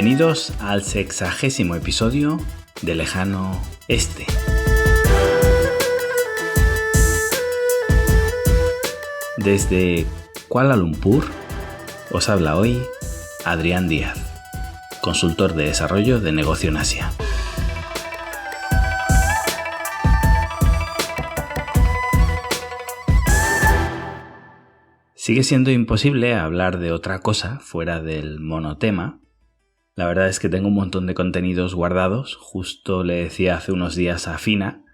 Bienvenidos al 60º episodio de Lejano Este. Desde Kuala Lumpur os habla hoy Adrián Díaz, consultor de desarrollo de negocio en Asia. Sigue siendo imposible hablar de otra cosa fuera del monotema. La verdad es que tengo un montón de contenidos guardados. Justo le decía hace unos días a Fina,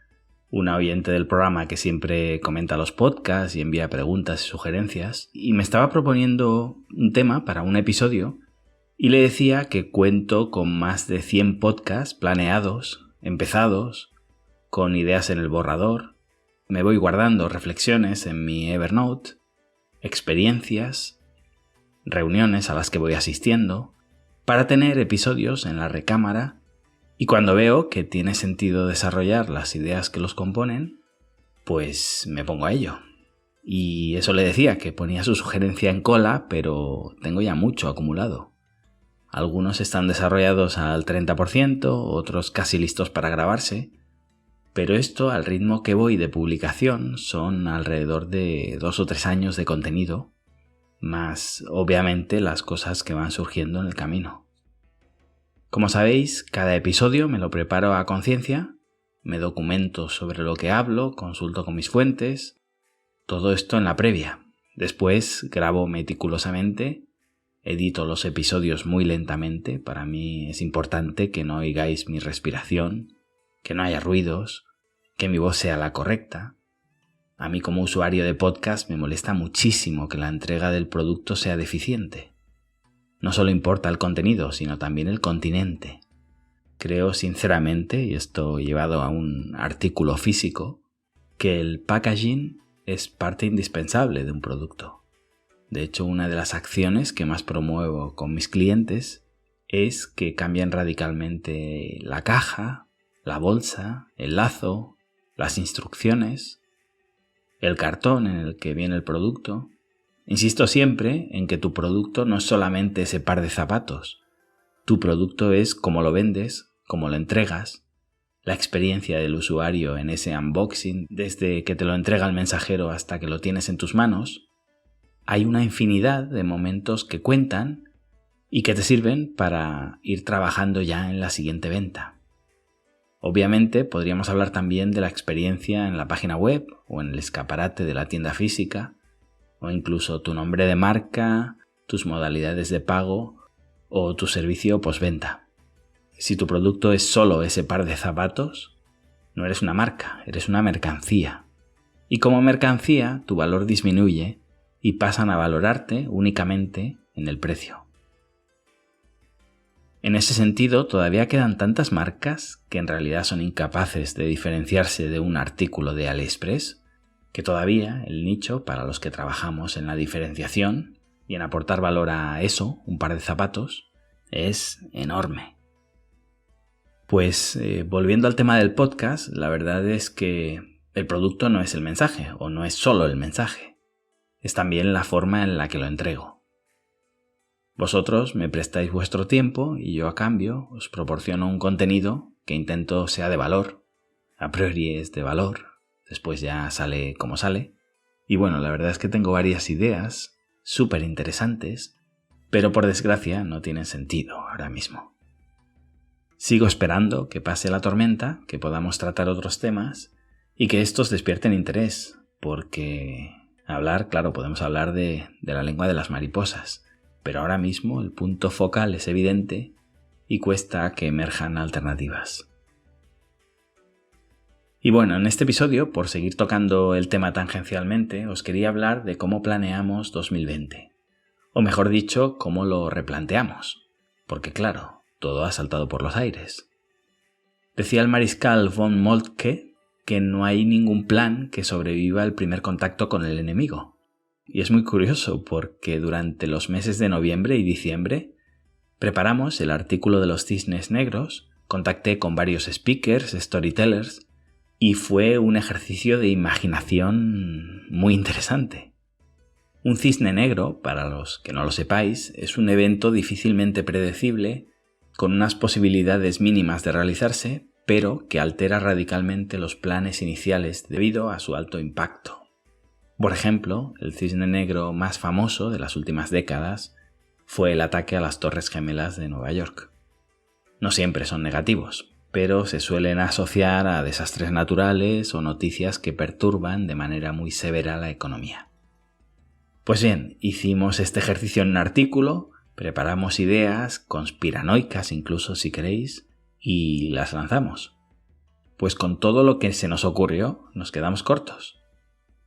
una oyente del programa que siempre comenta los podcasts y envía preguntas y sugerencias, y me estaba proponiendo un tema para un episodio, y le decía que cuento con más de 100 podcasts planeados, empezados, con ideas en el borrador. Me voy guardando reflexiones en mi Evernote, experiencias, reuniones a las que voy asistiendo, para tener episodios en la recámara, y cuando veo que tiene sentido desarrollar las ideas que los componen, pues me pongo a ello. Y eso le decía, que ponía su sugerencia en cola, pero tengo ya mucho acumulado. Algunos están desarrollados al 30%, otros casi listos para grabarse, pero esto, al ritmo que voy de publicación, son alrededor de 2 o 3 años de contenido, más obviamente las cosas que van surgiendo en el camino. Como sabéis, cada episodio me lo preparo a conciencia, me documento sobre lo que hablo, consulto con mis fuentes, todo esto en la previa. Después grabo meticulosamente, edito los episodios muy lentamente. Para mí es importante que no oigáis mi respiración, que no haya ruidos, que mi voz sea la correcta. A mí como usuario de podcast me molesta muchísimo que la entrega del producto sea deficiente. No solo importa el contenido, sino también el continente. Creo sinceramente, y esto llevado a un artículo físico, que el packaging es parte indispensable de un producto. De hecho, una de las acciones que más promuevo con mis clientes es que cambien radicalmente la caja, la bolsa, el lazo, las instrucciones, el cartón en el que viene el producto. Insisto siempre en que tu producto no es solamente ese par de zapatos. Tu producto es cómo lo vendes, cómo lo entregas, la experiencia del usuario en ese unboxing, desde que te lo entrega el mensajero hasta que lo tienes en tus manos. Hay una infinidad de momentos que cuentan y que te sirven para ir trabajando ya en la siguiente venta. Obviamente podríamos hablar también de la experiencia en la página web o en el escaparate de la tienda física, o incluso tu nombre de marca, tus modalidades de pago o tu servicio postventa. Si tu producto es solo ese par de zapatos, no eres una marca, eres una mercancía. Y como mercancía, tu valor disminuye y pasan a valorarte únicamente en el precio. En ese sentido, todavía quedan tantas marcas que en realidad son incapaces de diferenciarse de un artículo de AliExpress, que todavía el nicho para los que trabajamos en la diferenciación y en aportar valor a eso, un par de zapatos, es enorme. Pues volviendo al tema del podcast, la verdad es que el producto no es el mensaje, o no es solo el mensaje, es también la forma en la que lo entrego. Vosotros me prestáis vuestro tiempo y yo a cambio os proporciono un contenido que intento sea de valor. A priori es de valor, después ya sale como sale. Y bueno, la verdad es que tengo varias ideas súper interesantes, pero por desgracia no tienen sentido ahora mismo. Sigo esperando que pase la tormenta, que podamos tratar otros temas y que estos despierten interés, porque claro, podemos hablar de la lengua de las mariposas, pero ahora mismo el punto focal es evidente y cuesta que emerjan alternativas. Y bueno, en este episodio, por seguir tocando el tema tangencialmente, os quería hablar de cómo planeamos 2020. O mejor dicho, cómo lo replanteamos. Porque claro, todo ha saltado por los aires. Decía el mariscal von Moltke que no hay ningún plan que sobreviva el primer contacto con el enemigo. Y es muy curioso porque durante los meses de noviembre y diciembre preparamos el artículo de los cisnes negros, contacté con varios speakers, storytellers, y fue un ejercicio de imaginación muy interesante. Un cisne negro, para los que no lo sepáis, es un evento difícilmente predecible con unas posibilidades mínimas de realizarse, pero que altera radicalmente los planes iniciales debido a su alto impacto. Por ejemplo, el cisne negro más famoso de las últimas décadas fue el ataque a las Torres Gemelas de Nueva York. No siempre son negativos, pero se suelen asociar a desastres naturales o noticias que perturban de manera muy severa la economía. Pues bien, hicimos este ejercicio en un artículo, preparamos ideas, conspiranoicas incluso si queréis, y las lanzamos. Pues con todo lo que se nos ocurrió, nos quedamos cortos.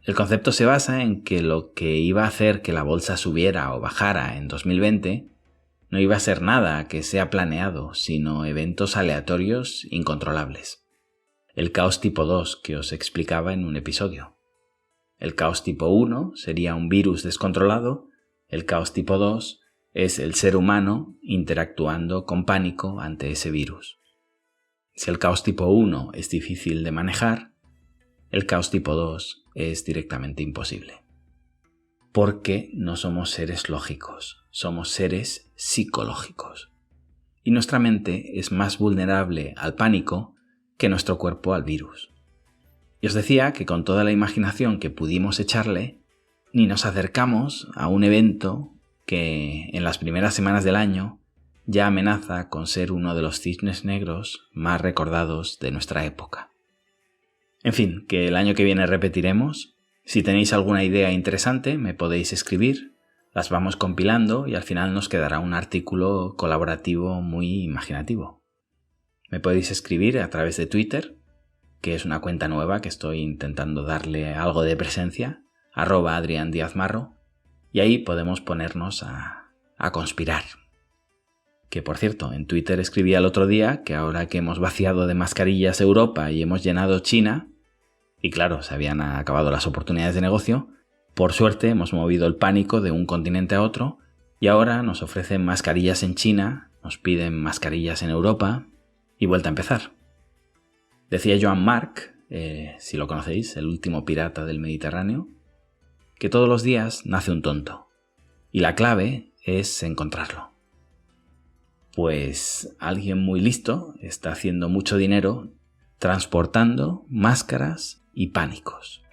El concepto se basa en que lo que iba a hacer que la bolsa subiera o bajara en 2020 no iba a ser nada que sea planeado, sino eventos aleatorios incontrolables. El caos tipo 2 que os explicaba en un episodio. El caos tipo 1 sería un virus descontrolado, el caos tipo 2 es el ser humano interactuando con pánico ante ese virus. Si el caos tipo 1 es difícil de manejar, el caos tipo 2 es directamente imposible. Porque no somos seres lógicos, somos seres psicológicos. Y nuestra mente es más vulnerable al pánico que nuestro cuerpo al virus. Y os decía que con toda la imaginación que pudimos echarle, ni nos acercamos a un evento que en las primeras semanas del año ya amenaza con ser uno de los cisnes negros más recordados de nuestra época. En fin, que el año que viene repetiremos. Si tenéis alguna idea interesante, me podéis escribir, las vamos compilando y al final nos quedará un artículo colaborativo muy imaginativo. Me podéis escribir a través de Twitter, que es una cuenta nueva que estoy intentando darle algo de presencia, @AdrianDiazMarro, y ahí podemos ponernos a conspirar. Que por cierto, en Twitter escribí el otro día que ahora que hemos vaciado de mascarillas Europa y hemos llenado China, y claro, se habían acabado las oportunidades de negocio, por suerte hemos movido el pánico de un continente a otro y ahora nos ofrecen mascarillas en China, nos piden mascarillas en Europa y vuelta a empezar. Decía Joan Marc, si lo conocéis, el último pirata del Mediterráneo, que todos los días nace un tonto y la clave es encontrarlo. Pues alguien muy listo está haciendo mucho dinero transportando máscaras y pánicos.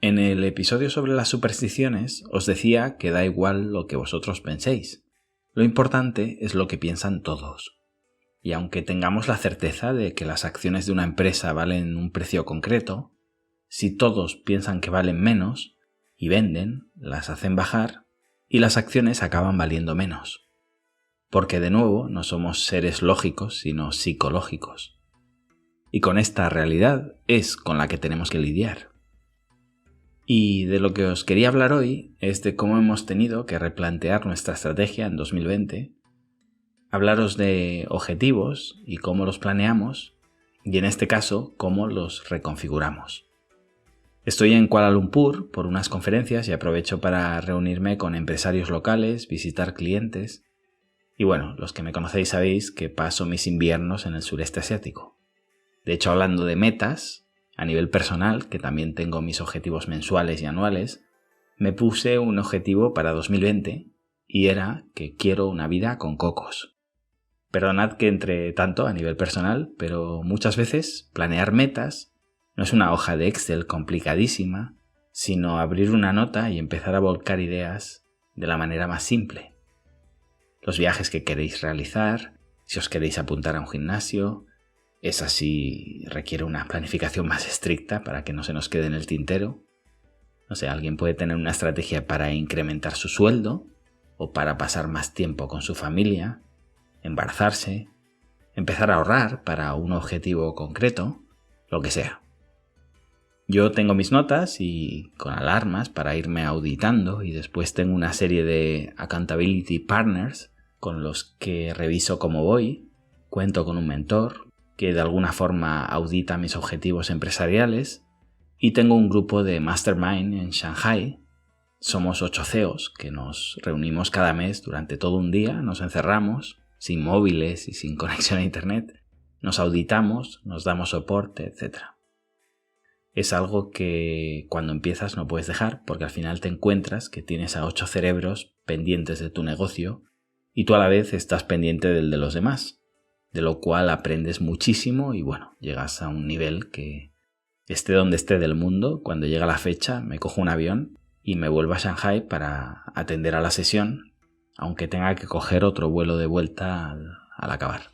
En el episodio sobre las supersticiones os decía que da igual lo que vosotros penséis. Lo importante es lo que piensan todos. Y aunque tengamos la certeza de que las acciones de una empresa valen un precio concreto, si todos piensan que valen menos y venden, las hacen bajar y las acciones acaban valiendo menos. Porque de nuevo no somos seres lógicos sino psicológicos. Y con esta realidad es con la que tenemos que lidiar. Y de lo que os quería hablar hoy es de cómo hemos tenido que replantear nuestra estrategia en 2020, hablaros de objetivos y cómo los planeamos, y en este caso, cómo los reconfiguramos. Estoy en Kuala Lumpur por unas conferencias y aprovecho para reunirme con empresarios locales, visitar clientes, y bueno, los que me conocéis sabéis que paso mis inviernos en el sureste asiático. De hecho, hablando de metas, a nivel personal, que también tengo mis objetivos mensuales y anuales, me puse un objetivo para 2020 y era que quiero una vida con cocos. Perdonad que entre tanto a nivel personal, pero muchas veces planear metas no es una hoja de Excel complicadísima, sino abrir una nota y empezar a volcar ideas de la manera más simple. Los viajes que queréis realizar, si os queréis apuntar a un gimnasio, esa sí requiere una planificación más estricta para que no se nos quede en el tintero. No sé, alguien puede tener una estrategia para incrementar su sueldo o para pasar más tiempo con su familia, embarazarse, empezar a ahorrar para un objetivo concreto, lo que sea. Yo tengo mis notas y con alarmas para irme auditando y después tengo una serie de accountability partners con los que reviso cómo voy, cuento con un mentor que de alguna forma audita mis objetivos empresariales y tengo un grupo de mastermind en Shanghai. Somos 8 CEOs que nos reunimos cada mes durante todo un día, nos encerramos sin móviles y sin conexión a internet, nos auditamos, nos damos soporte, etc. es algo que cuando empiezas no puedes dejar, porque al final te encuentras que tienes a 8 cerebros pendientes de tu negocio y tú a la vez estás pendiente del de los demás, de lo cual aprendes muchísimo y bueno, llegas a un nivel que esté donde esté del mundo, cuando llega la fecha me cojo un avión y me vuelvo a Shanghai para atender a la sesión, aunque tenga que coger otro vuelo de vuelta al acabar.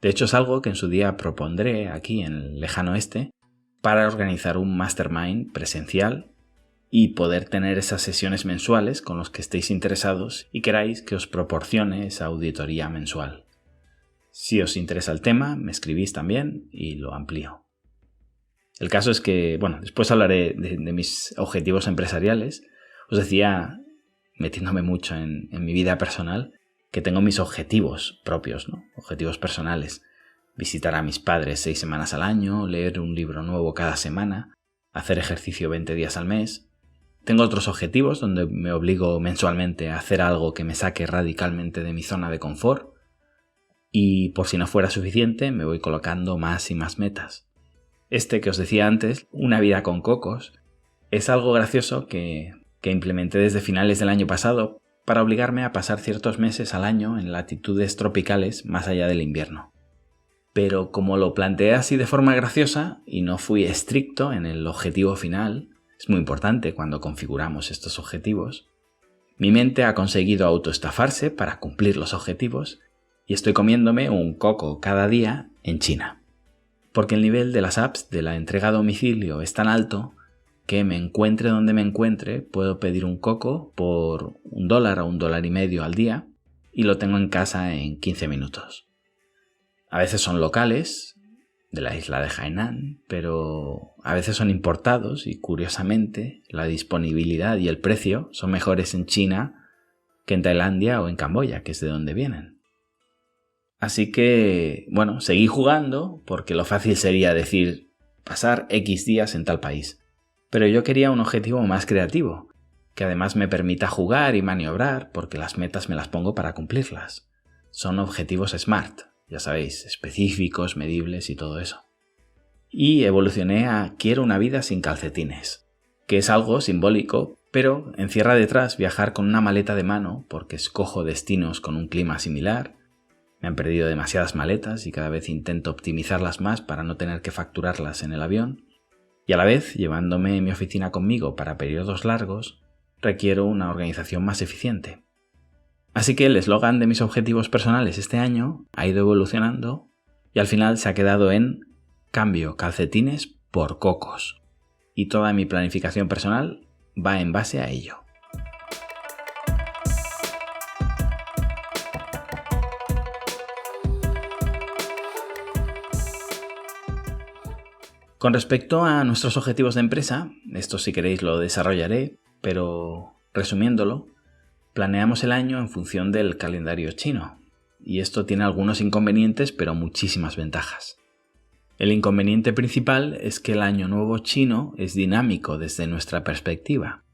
De hecho es algo que en su día propondré aquí en el lejano oeste para organizar un mastermind presencial y poder tener esas sesiones mensuales con los que estéis interesados y queráis que os proporcione esa auditoría mensual. Si os interesa el tema, me escribís también y lo amplío. El caso es que, después hablaré de mis objetivos empresariales. Os decía, metiéndome mucho en mi vida personal, que tengo mis objetivos propios, ¿no? Objetivos personales. Visitar a mis padres 6 semanas al año, leer un libro nuevo cada semana, hacer ejercicio 20 días al mes. Tengo otros objetivos donde me obligo mensualmente a hacer algo que me saque radicalmente de mi zona de confort. Y por si no fuera suficiente, me voy colocando más y más metas. Este que os decía antes, una vida con cocos, es algo gracioso que implementé desde finales del año pasado para obligarme a pasar ciertos meses al año en latitudes tropicales más allá del invierno. Pero como lo planteé así de forma graciosa y no fui estricto en el objetivo final, es muy importante cuando configuramos estos objetivos, mi mente ha conseguido autoestafarse para cumplir los objetivos y estoy comiéndome un coco cada día en China. Porque el nivel de las apps de la entrega a domicilio es tan alto que me encuentre donde me encuentre, puedo pedir un coco por $1 o $1.50 al día y lo tengo en casa en 15 minutos. A veces son locales, de la isla de Hainan, pero a veces son importados y curiosamente la disponibilidad y el precio son mejores en China que en Tailandia o en Camboya, que es de donde vienen. Así que, seguí jugando porque lo fácil sería decir pasar X días en tal país. Pero yo quería un objetivo más creativo, que además me permita jugar y maniobrar porque las metas me las pongo para cumplirlas. Son objetivos SMART, ya sabéis, específicos, medibles y todo eso. Y evolucioné a quiero una vida sin calcetines, que es algo simbólico, pero encierra detrás viajar con una maleta de mano porque escojo destinos con un clima similar. Me han perdido demasiadas maletas y cada vez intento optimizarlas más para no tener que facturarlas en el avión. Y a la vez, llevándome mi oficina conmigo para periodos largos, requiero una organización más eficiente. Así que el eslogan de mis objetivos personales este año ha ido evolucionando y al final se ha quedado en cambio calcetines por cocos. Y toda mi planificación personal va en base a ello. Con respecto a nuestros objetivos de empresa, esto si queréis lo desarrollaré, pero resumiéndolo, planeamos el año en función del calendario chino, y esto tiene algunos inconvenientes pero muchísimas ventajas. El inconveniente principal es que el año nuevo chino es dinámico desde nuestra perspectiva,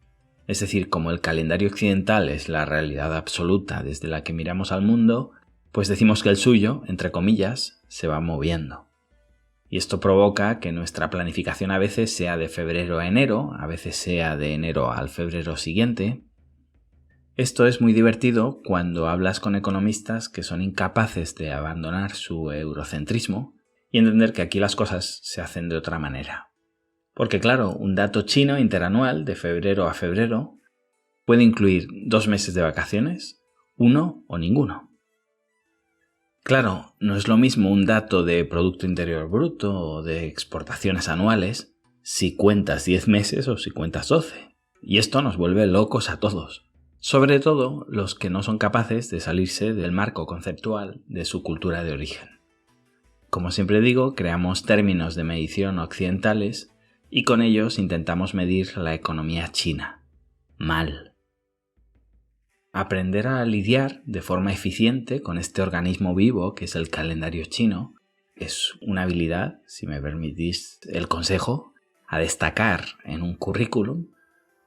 es decir, como el calendario occidental es la realidad absoluta desde la que miramos al mundo, pues decimos que el suyo, entre comillas, se va moviendo. Y esto provoca que nuestra planificación a veces sea de febrero a enero, a veces sea de enero al febrero siguiente. Esto es muy divertido cuando hablas con economistas que son incapaces de abandonar su eurocentrismo y entender que aquí las cosas se hacen de otra manera. Porque claro, un dato chino interanual de febrero a febrero puede incluir 2 meses de vacaciones, 1 o ninguno. Claro, no es lo mismo un dato de Producto Interior Bruto o de exportaciones anuales si cuentas 10 meses o si cuentas 12. Y esto nos vuelve locos a todos. Sobre todo los que no son capaces de salirse del marco conceptual de su cultura de origen. Como siempre digo, creamos términos de medición occidentales y con ellos intentamos medir la economía china. Mal. Aprender a lidiar de forma eficiente con este organismo vivo que es el calendario chino es una habilidad, si me permitís el consejo, a destacar en un currículum,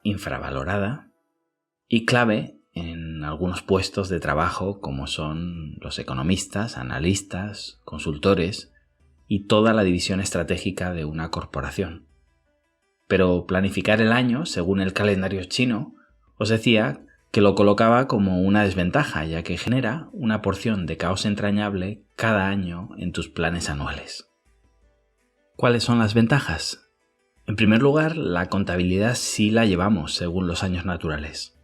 infravalorada y clave en algunos puestos de trabajo como son los economistas, analistas, consultores y toda la división estratégica de una corporación. pero planificar el año según el calendario chino os decía que lo colocaba como una desventaja, ya que genera una porción de caos entrañable cada año en tus planes anuales. ¿Cuáles son las ventajas? En primer lugar, la contabilidad sí la llevamos según los años naturales.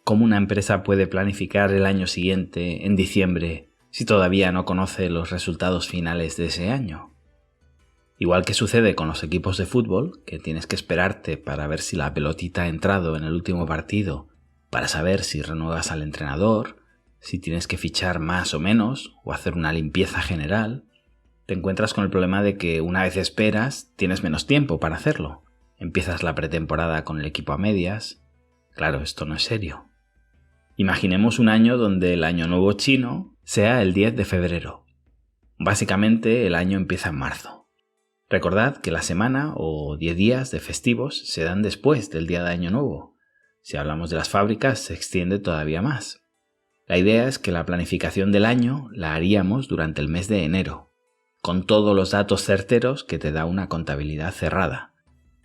¿Cómo una empresa puede planificar el año siguiente en diciembre si todavía no conoce los resultados finales de ese año? Igual que sucede con los equipos de fútbol, que tienes que esperarte para ver si la pelotita ha entrado en el último partido, para saber si renuevas al entrenador, si tienes que fichar más o menos, o hacer una limpieza general, te encuentras con el problema de que una vez esperas, tienes menos tiempo para hacerlo. Empiezas la pretemporada con el equipo a medias. Claro, esto no es serio. Imaginemos un año donde el Año Nuevo chino sea el 10 de febrero. Básicamente el año empieza en marzo. Recordad que la semana o 10 días de festivos se dan después del día de Año Nuevo. Si hablamos de las fábricas, se extiende todavía más. La idea es que la planificación del año la haríamos durante el mes de enero, con todos los datos certeros que te da una contabilidad cerrada,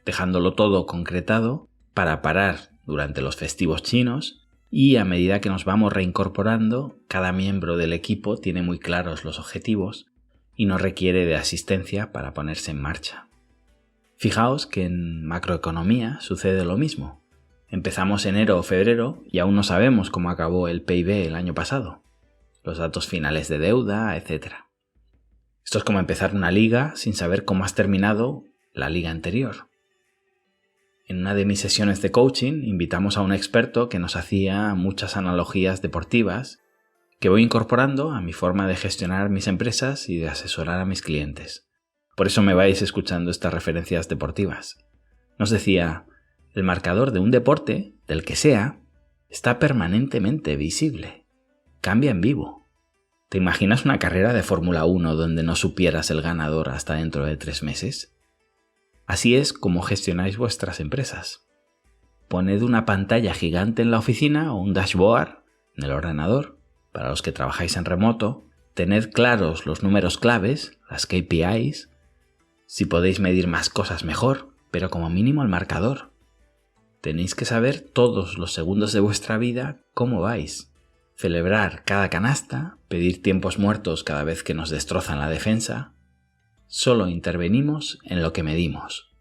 dejándolo todo concretado para parar durante los festivos chinos y a medida que nos vamos reincorporando, cada miembro del equipo tiene muy claros los objetivos y no requiere de asistencia para ponerse en marcha. Fijaos que en macroeconomía sucede lo mismo. Empezamos enero o febrero y aún no sabemos cómo acabó el PIB el año pasado, los datos finales de deuda, etc. Esto es como empezar una liga sin saber cómo has terminado la liga anterior. En una de mis sesiones de coaching invitamos a un experto que nos hacía muchas analogías deportivas que voy incorporando a mi forma de gestionar mis empresas y de asesorar a mis clientes. Por eso me vais escuchando estas referencias deportivas. Nos decía: el marcador de un deporte, del que sea, está permanentemente visible. Cambia en vivo. ¿Te imaginas una carrera de Fórmula 1 donde no supieras el ganador hasta dentro de 3 meses? Así es como gestionáis vuestras empresas. Poned una pantalla gigante en la oficina o un dashboard en el ordenador. Para los que trabajáis en remoto, tened claros los números claves, las KPIs. Si podéis medir más cosas mejor, pero como mínimo el marcador. Tenéis que saber todos los segundos de vuestra vida cómo vais. Celebrar cada canasta, pedir tiempos muertos cada vez que nos destrozan la defensa. Solo intervenimos en lo que medimos.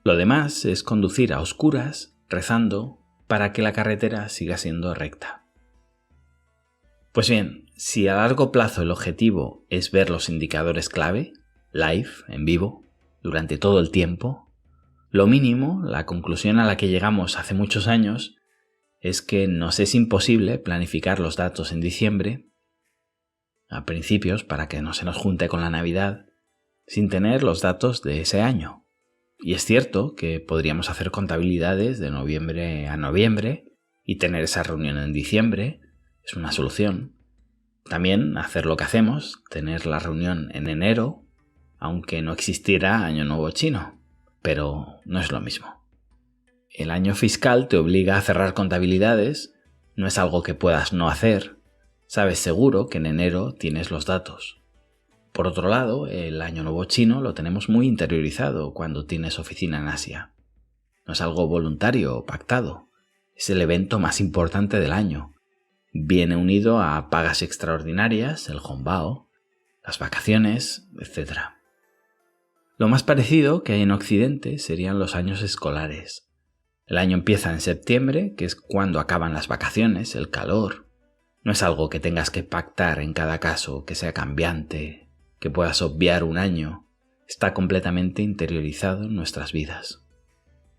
Lo demás es conducir a oscuras, rezando, para que la carretera siga siendo recta. Pues bien, si a largo plazo el objetivo es ver los indicadores clave, live, en vivo, durante todo el tiempo, lo mínimo, la conclusión a la que llegamos hace muchos años, es que nos es imposible planificar los datos en diciembre, a principios, para que no se nos junte con la Navidad, sin tener los datos de ese año. Y es cierto que podríamos hacer contabilidades de noviembre a noviembre y tener esa reunión en diciembre, es una solución. También hacer lo que hacemos, tener la reunión en enero, aunque no existiera Año Nuevo chino. Pero no es lo mismo. El año fiscal te obliga a cerrar contabilidades, no es algo que puedas no hacer, sabes seguro que en enero tienes los datos. Por otro lado, el Año Nuevo chino lo tenemos muy interiorizado cuando tienes oficina en Asia. No es algo voluntario o pactado, es el evento más importante del año. Viene unido a pagas extraordinarias, el hongbao, las vacaciones, etc. Lo más parecido que hay en Occidente serían los años escolares. El año empieza en septiembre, que es cuando acaban las vacaciones, el calor. No es algo que tengas que pactar en cada caso, que sea cambiante, que puedas obviar un año. Está completamente interiorizado en nuestras vidas.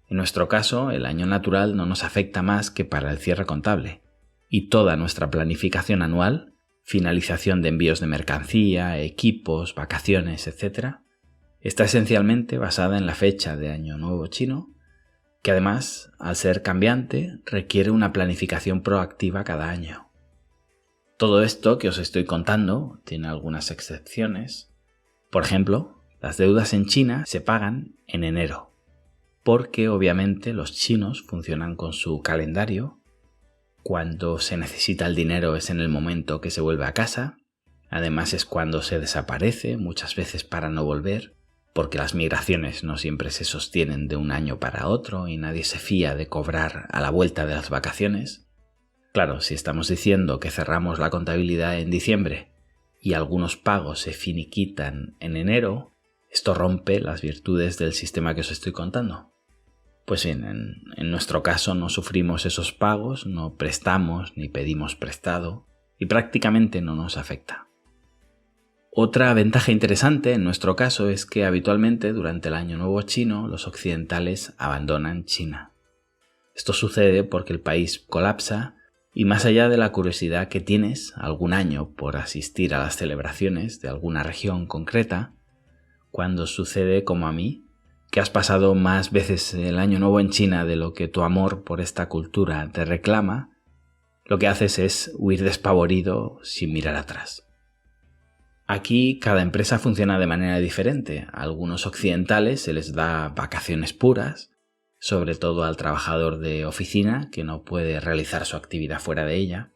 En nuestro caso, el año natural no nos afecta más que para el cierre contable. Y toda nuestra planificación anual, finalización de envíos de mercancía, equipos, vacaciones, etc., está esencialmente basada en la fecha de Año Nuevo chino, que además, al ser cambiante, requiere una planificación proactiva cada año. Todo esto que os estoy contando tiene algunas excepciones. Por ejemplo, las deudas en China se pagan en enero, porque obviamente los chinos funcionan con su calendario. Cuando se necesita el dinero es en el momento que se vuelve a casa, además es cuando se desaparece, muchas veces para no volver. porque las migraciones no siempre se sostienen de un año para otro y nadie se fía de cobrar a la vuelta de las vacaciones. Claro, si estamos diciendo que cerramos la contabilidad en diciembre y algunos pagos se finiquitan en enero, esto rompe las virtudes del sistema que os estoy contando. Pues bien, en nuestro caso no sufrimos esos pagos, no prestamos ni pedimos prestado y prácticamente no nos afecta. Otra ventaja interesante en nuestro caso es que habitualmente durante el Año Nuevo chino los occidentales abandonan China. Esto sucede porque el país colapsa y más allá de la curiosidad que tienes algún año por asistir a las celebraciones de alguna región concreta, cuando sucede como a mí, que has pasado más veces el Año Nuevo en China de lo que tu amor por esta cultura te reclama, lo que haces es huir despavorido sin mirar atrás. Aquí cada empresa funciona de manera diferente. A algunos occidentales se les da vacaciones puras, sobre todo al trabajador de oficina que no puede realizar su actividad fuera de ella.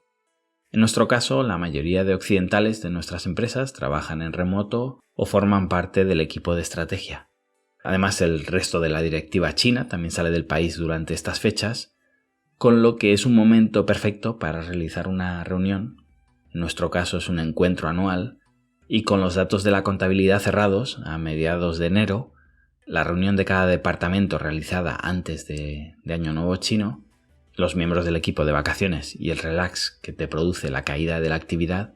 En nuestro caso, la mayoría de occidentales de nuestras empresas trabajan en remoto o forman parte del equipo de estrategia. Además, el resto de la directiva china también sale del país durante estas fechas, con lo que es un momento perfecto para realizar una reunión. En nuestro caso es un encuentro anual, y con los datos de la contabilidad cerrados a mediados de enero, la reunión de cada departamento realizada antes de Año Nuevo chino, los miembros del equipo de vacaciones y el relax que te produce la caída de la actividad,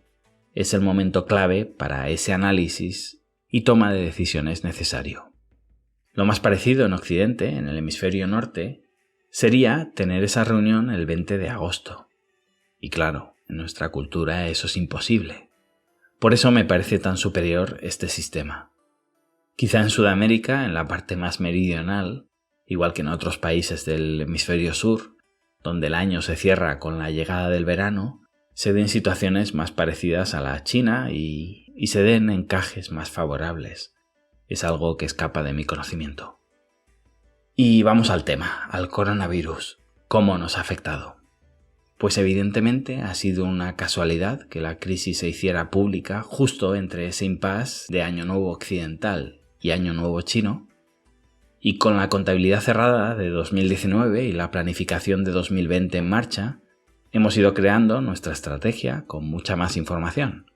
es el momento clave para ese análisis y toma de decisiones necesario. Lo más parecido en Occidente, en el hemisferio norte, sería tener esa reunión el 20 de agosto. Y claro, en nuestra cultura eso es imposible. Por eso me parece tan superior este sistema. Quizá en Sudamérica, en la parte más meridional, igual que en otros países del hemisferio sur, donde el año se cierra con la llegada del verano, se den situaciones más parecidas a la China y se den encajes más favorables. Es algo que escapa de mi conocimiento. Y vamos al tema, al coronavirus. ¿Cómo nos ha afectado? Pues evidentemente ha sido una casualidad que la crisis se hiciera pública justo entre ese impasse de Año Nuevo occidental y Año Nuevo chino, y con la contabilidad cerrada de 2019 y la planificación de 2020 en marcha, hemos ido creando nuestra estrategia con mucha más información.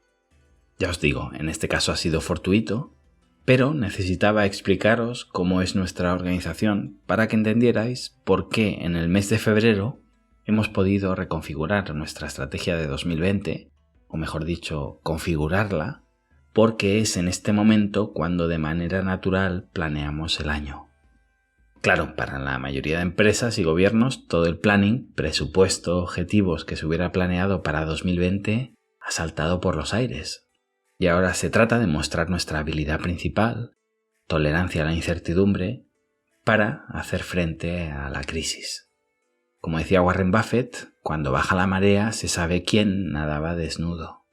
Ya os digo, en este caso ha sido fortuito, pero necesitaba explicaros cómo es nuestra organización para que entendierais por qué en el mes de febrero hemos podido reconfigurar nuestra estrategia de 2020, o mejor dicho, configurarla, porque es en este momento cuando de manera natural planeamos el año. Claro, para la mayoría de empresas y gobiernos, todo el planning, presupuesto, objetivos que se hubiera planeado para 2020 ha saltado por los aires. Y ahora se trata de mostrar nuestra habilidad principal, tolerancia a la incertidumbre, para hacer frente a la crisis. Como decía Warren Buffett, cuando baja la marea se sabe quién nadaba desnudo.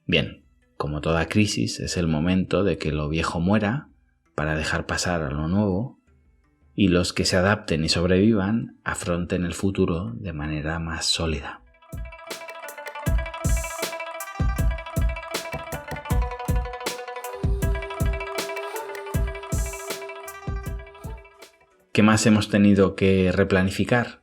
Bien, como toda crisis es el momento de que lo viejo muera para dejar pasar a lo nuevo y los que se adapten y sobrevivan afronten el futuro de manera más sólida. ¿Qué más hemos tenido que replanificar?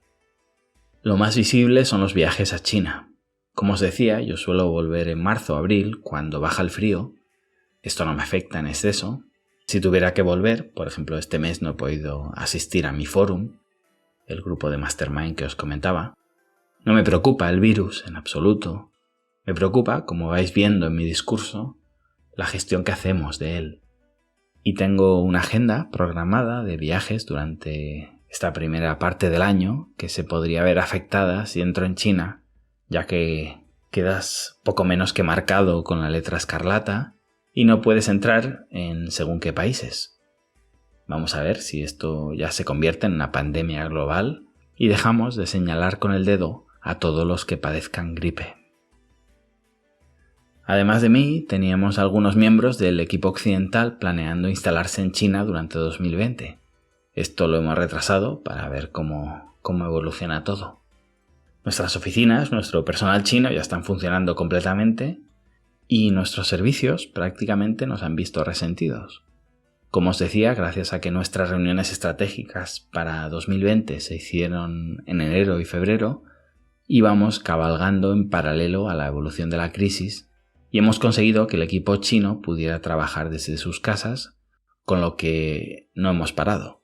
Lo más visible son los viajes a China. Como os decía, yo suelo volver en marzo o abril, cuando baja el frío. Esto no me afecta en exceso. Si tuviera que volver, por ejemplo, este mes no he podido asistir a mi forum, el grupo de Mastermind que os comentaba. No me preocupa el virus en absoluto. Me preocupa, como vais viendo en mi discurso, la gestión que hacemos de él. Y tengo una agenda programada de viajes durante esta primera parte del año que se podría ver afectada si entro en China, ya que quedas poco menos que marcado con la letra escarlata y no puedes entrar en según qué países. Vamos a ver si esto ya se convierte en una pandemia global y dejamos de señalar con el dedo a todos los que padezcan gripe. Además de mí, teníamos algunos miembros del equipo occidental planeando instalarse en China durante 2020. Esto lo hemos retrasado para ver cómo evoluciona todo. Nuestras oficinas, nuestro personal chino ya están funcionando completamente y nuestros servicios prácticamente nos han visto resentidos. Como os decía, gracias a que nuestras reuniones estratégicas para 2020 se hicieron en enero y febrero, íbamos cabalgando en paralelo a la evolución de la crisis y hemos conseguido que el equipo chino pudiera trabajar desde sus casas, con lo que no hemos parado.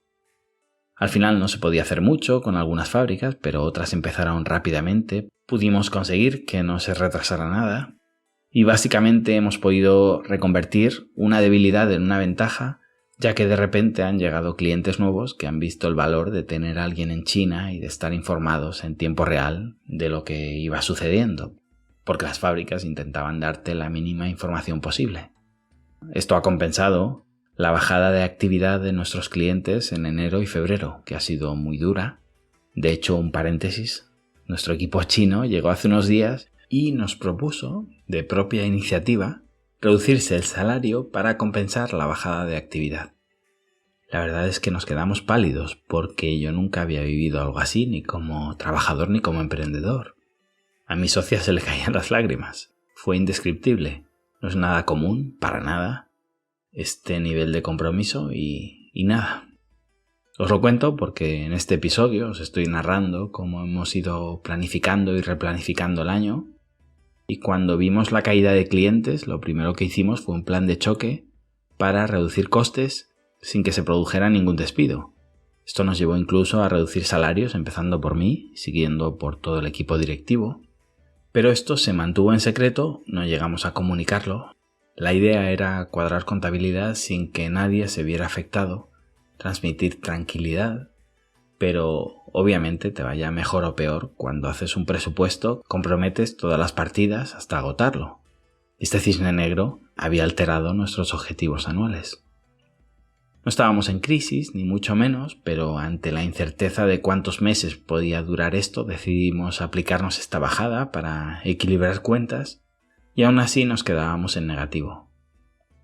Al final no se podía hacer mucho con algunas fábricas, pero otras empezaron rápidamente. Pudimos conseguir que no se retrasara nada y básicamente hemos podido reconvertir una debilidad en una ventaja, ya que de repente han llegado clientes nuevos que han visto el valor de tener a alguien en China y de estar informados en tiempo real de lo que iba sucediendo, porque las fábricas intentaban darte la mínima información posible. Esto ha compensado la bajada de actividad de nuestros clientes en enero y febrero, que ha sido muy dura. De hecho, un paréntesis, nuestro equipo chino llegó hace unos días y nos propuso, de propia iniciativa, reducirse el salario para compensar la bajada de actividad. La verdad es que nos quedamos pálidos porque yo nunca había vivido algo así, ni como trabajador ni como emprendedor. A mi socia se le caían las lágrimas. Fue indescriptible. No es nada común, para nada, este nivel de compromiso y nada. Os lo cuento porque en este episodio os estoy narrando cómo hemos ido planificando y replanificando el año. Y cuando vimos la caída de clientes, lo primero que hicimos fue un plan de choque para reducir costes sin que se produjera ningún despido. Esto nos llevó incluso a reducir salarios, empezando por mí, siguiendo por todo el equipo directivo. Pero esto se mantuvo en secreto, no llegamos a comunicarlo. La idea era cuadrar contabilidad sin que nadie se viera afectado, transmitir tranquilidad, pero obviamente te vaya mejor o peor, cuando haces un presupuesto comprometes todas las partidas hasta agotarlo. Este cisne negro había alterado nuestros objetivos anuales. No estábamos en crisis, ni mucho menos, pero ante la incerteza de cuántos meses podía durar esto, decidimos aplicarnos esta bajada para equilibrar cuentas y aún así nos quedábamos en negativo.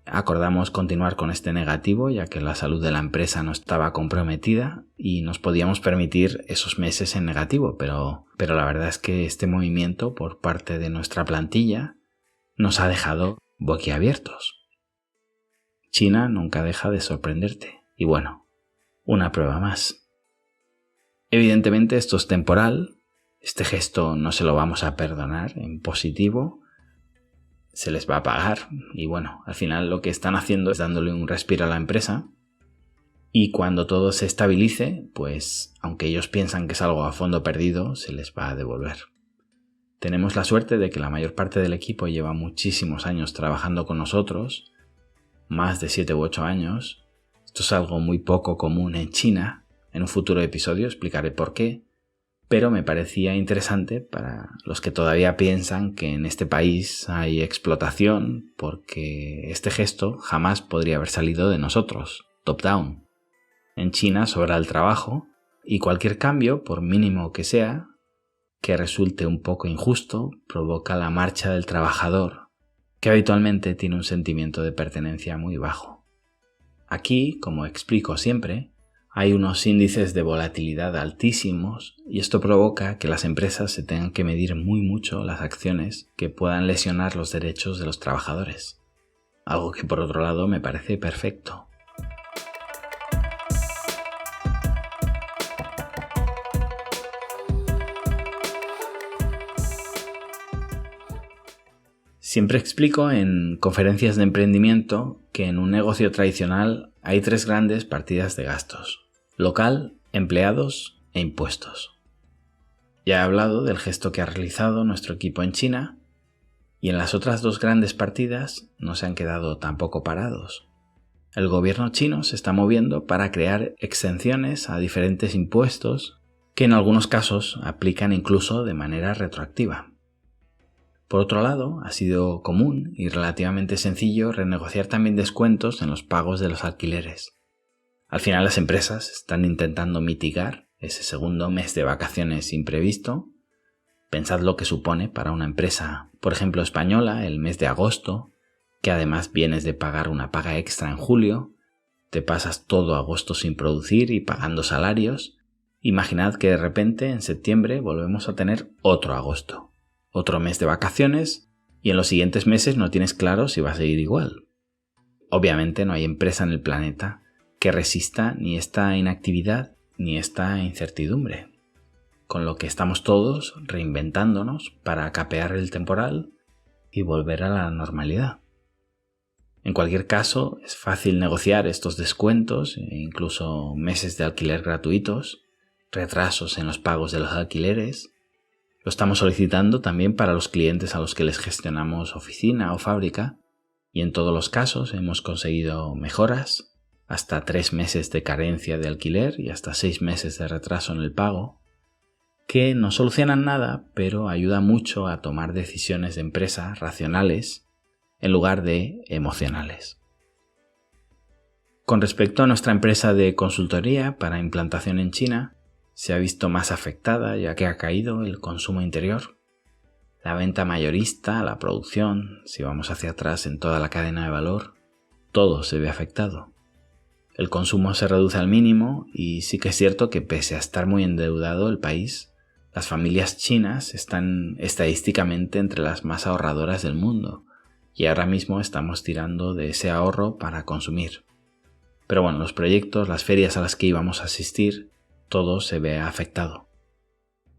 Acordamos continuar con este negativo ya que la salud de la empresa no estaba comprometida y nos podíamos permitir esos meses en negativo, pero la verdad es que este movimiento por parte de nuestra plantilla nos ha dejado boquiabiertos. China nunca deja de sorprenderte. Y bueno, una prueba más. Evidentemente esto es temporal, este gesto no se lo vamos a perdonar en positivo, se les va a pagar y bueno, al final lo que están haciendo es dándole un respiro a la empresa y cuando todo se estabilice, pues aunque ellos piensan que es algo a fondo perdido, se les va a devolver. Tenemos la suerte de que la mayor parte del equipo lleva muchísimos años trabajando con nosotros, más de 7 u 8 años. Esto es algo muy poco común en China. En un futuro episodio explicaré por qué, pero me parecía interesante para los que todavía piensan que en este país hay explotación, porque este gesto jamás podría haber salido de nosotros, top-down. En China sobra el trabajo y cualquier cambio, por mínimo que sea, que resulte un poco injusto, provoca la marcha del trabajador, que habitualmente tiene un sentimiento de pertenencia muy bajo. Aquí, como explico siempre, hay unos índices de volatilidad altísimos y esto provoca que las empresas se tengan que medir muy mucho las acciones que puedan lesionar los derechos de los trabajadores. Algo que por otro lado me parece perfecto. Siempre explico en conferencias de emprendimiento que en un negocio tradicional hay 3 grandes partidas de gastos: local, empleados e impuestos. Ya he hablado del gesto que ha realizado nuestro equipo en China y en las otras 2 grandes partidas no se han quedado tampoco parados. El gobierno chino se está moviendo para crear exenciones a diferentes impuestos que en algunos casos aplican incluso de manera retroactiva. Por otro lado, ha sido común y relativamente sencillo renegociar también descuentos en los pagos de los alquileres. Al final las empresas están intentando mitigar ese segundo mes de vacaciones imprevisto. Pensad lo que supone para una empresa, por ejemplo española, el mes de agosto, que además vienes de pagar una paga extra en julio, te pasas todo agosto sin producir y pagando salarios. Imaginad que de repente en septiembre volvemos a tener otro agosto. Otro mes de vacaciones y en los siguientes meses no tienes claro si va a seguir igual. obviamente no hay empresa en el planeta que resista ni esta inactividad ni esta incertidumbre, con lo que estamos todos reinventándonos para capear el temporal y volver a la normalidad. En cualquier caso, es fácil negociar estos descuentos e incluso meses de alquiler gratuitos, retrasos en los pagos de los alquileres. Lo estamos solicitando también para los clientes a los que les gestionamos oficina o fábrica, y en todos los casos hemos conseguido mejoras, hasta 3 meses de carencia de alquiler y hasta 6 meses de retraso en el pago, que no solucionan nada, pero ayuda mucho a tomar decisiones de empresa racionales en lugar de emocionales. Con respecto a nuestra empresa de consultoría para implantación en China, se ha visto más afectada ya que ha caído el consumo interior. La venta mayorista, la producción, si vamos hacia atrás en toda la cadena de valor, todo se ve afectado. El consumo se reduce al mínimo y sí que es cierto que pese a estar muy endeudado el país, las familias chinas están estadísticamente entre las más ahorradoras del mundo y ahora mismo estamos tirando de ese ahorro para consumir. Pero bueno, los proyectos, las ferias a las que íbamos a asistir, todo se ve afectado.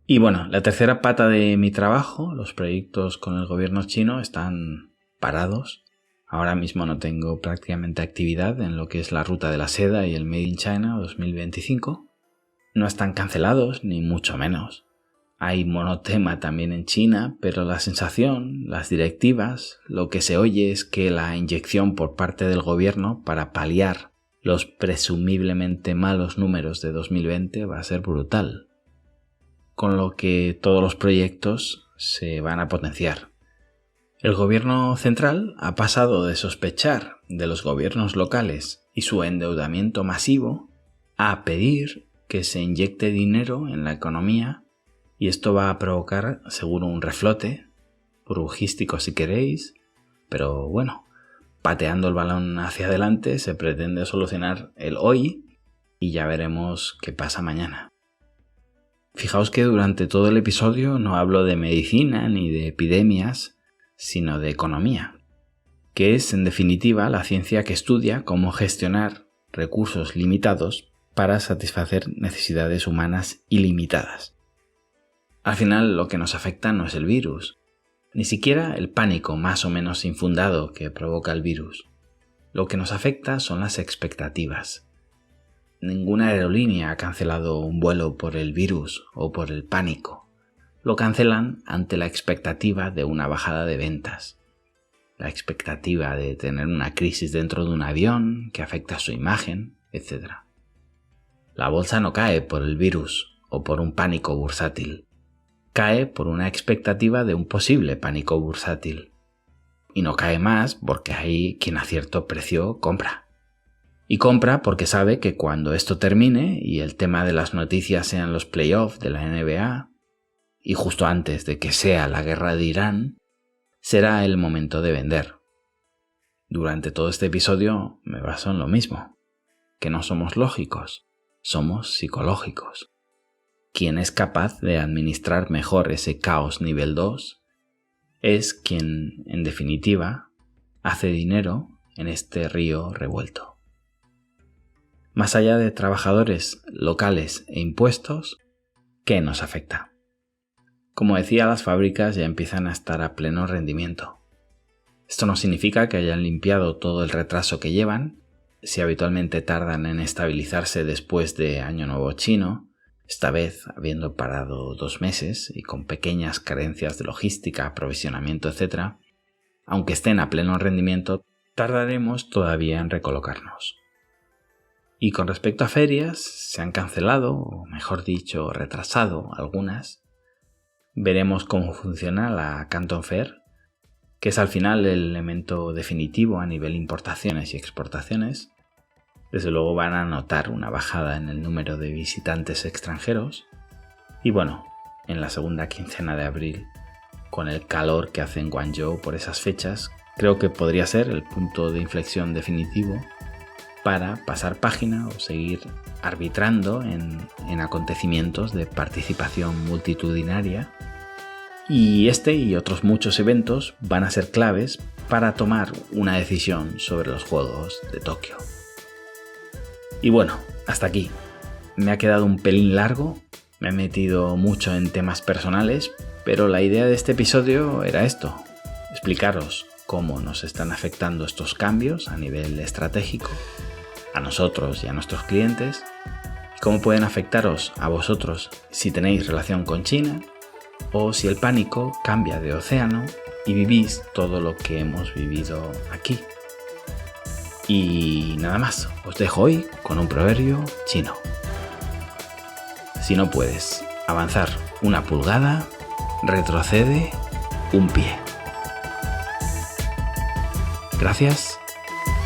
Y bueno, la tercera pata de mi trabajo, los proyectos con el gobierno chino están parados. Ahora mismo no tengo prácticamente actividad en lo que es la ruta de la seda y el Made in China 2025. No están cancelados, ni mucho menos. Hay monotema también en China, pero la sensación, las directivas, lo que se oye es que la inyección por parte del gobierno para paliar los presumiblemente malos números de 2020 va a ser brutal, con lo que todos los proyectos se van a potenciar. El gobierno central ha pasado de sospechar de los gobiernos locales y su endeudamiento masivo a pedir que se inyecte dinero en la economía, y esto va a provocar seguro un reflote, burbujístico si queréis, pero bueno, pateando el balón hacia adelante se pretende solucionar el hoy y ya veremos qué pasa mañana. Fijaos que durante todo el episodio no hablo de medicina ni de epidemias, sino de economía, que es en definitiva la ciencia que estudia cómo gestionar recursos limitados para satisfacer necesidades humanas ilimitadas. Al final lo que nos afecta no es el virus, ni siquiera el pánico más o menos infundado que provoca el virus. Lo que nos afecta son las expectativas. Ninguna aerolínea ha cancelado un vuelo por el virus o por el pánico. Lo cancelan ante la expectativa de una bajada de ventas, la expectativa de tener una crisis dentro de un avión que afecta a su imagen, etc. La bolsa no cae por el virus o por un pánico bursátil. Cae por una expectativa de un posible pánico bursátil. Y no cae más porque hay quien a cierto precio compra. Y compra porque sabe que cuando esto termine y el tema de las noticias sean los playoffs de la NBA, y justo antes de que sea la guerra de Irán, será el momento de vender. Durante todo este episodio me baso en lo mismo, que no somos lógicos, somos psicológicos. Quien es capaz de administrar mejor ese caos nivel 2 es quien, en definitiva, hace dinero en este río revuelto. Más allá de trabajadores locales e impuestos, ¿qué nos afecta? Como decía, las fábricas ya empiezan a estar a pleno rendimiento. Esto no significa que hayan limpiado todo el retraso que llevan. Si habitualmente tardan en estabilizarse después de Año Nuevo Chino, esta vez habiendo parado 2 meses y con pequeñas carencias de logística, aprovisionamiento, etc., aunque estén a pleno rendimiento, tardaremos todavía en recolocarnos. Y con respecto a ferias, se han cancelado, o mejor dicho, retrasado algunas. Veremos cómo funciona la Canton Fair, que es al final el elemento definitivo a nivel importaciones y exportaciones. Desde luego van a notar una bajada en el número de visitantes extranjeros. Y bueno, en la segunda quincena de abril, con el calor que hace en Guangzhou por esas fechas, creo que podría ser el punto de inflexión definitivo para pasar página o seguir arbitrando en acontecimientos de participación multitudinaria. Y este y otros muchos eventos van a ser claves para tomar una decisión sobre los Juegos de Tokio. Y bueno, hasta aquí. Me ha quedado un pelín largo, me he metido mucho en temas personales, pero la idea de este episodio era esto: explicaros cómo nos están afectando estos cambios a nivel estratégico, a nosotros y a nuestros clientes, y cómo pueden afectaros a vosotros si tenéis relación con China o si el pánico cambia de océano y vivís todo lo que hemos vivido aquí. Y nada más, os dejo hoy con un proverbio chino. Si no puedes avanzar una pulgada, retrocede un pie. Gracias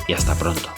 y hasta pronto.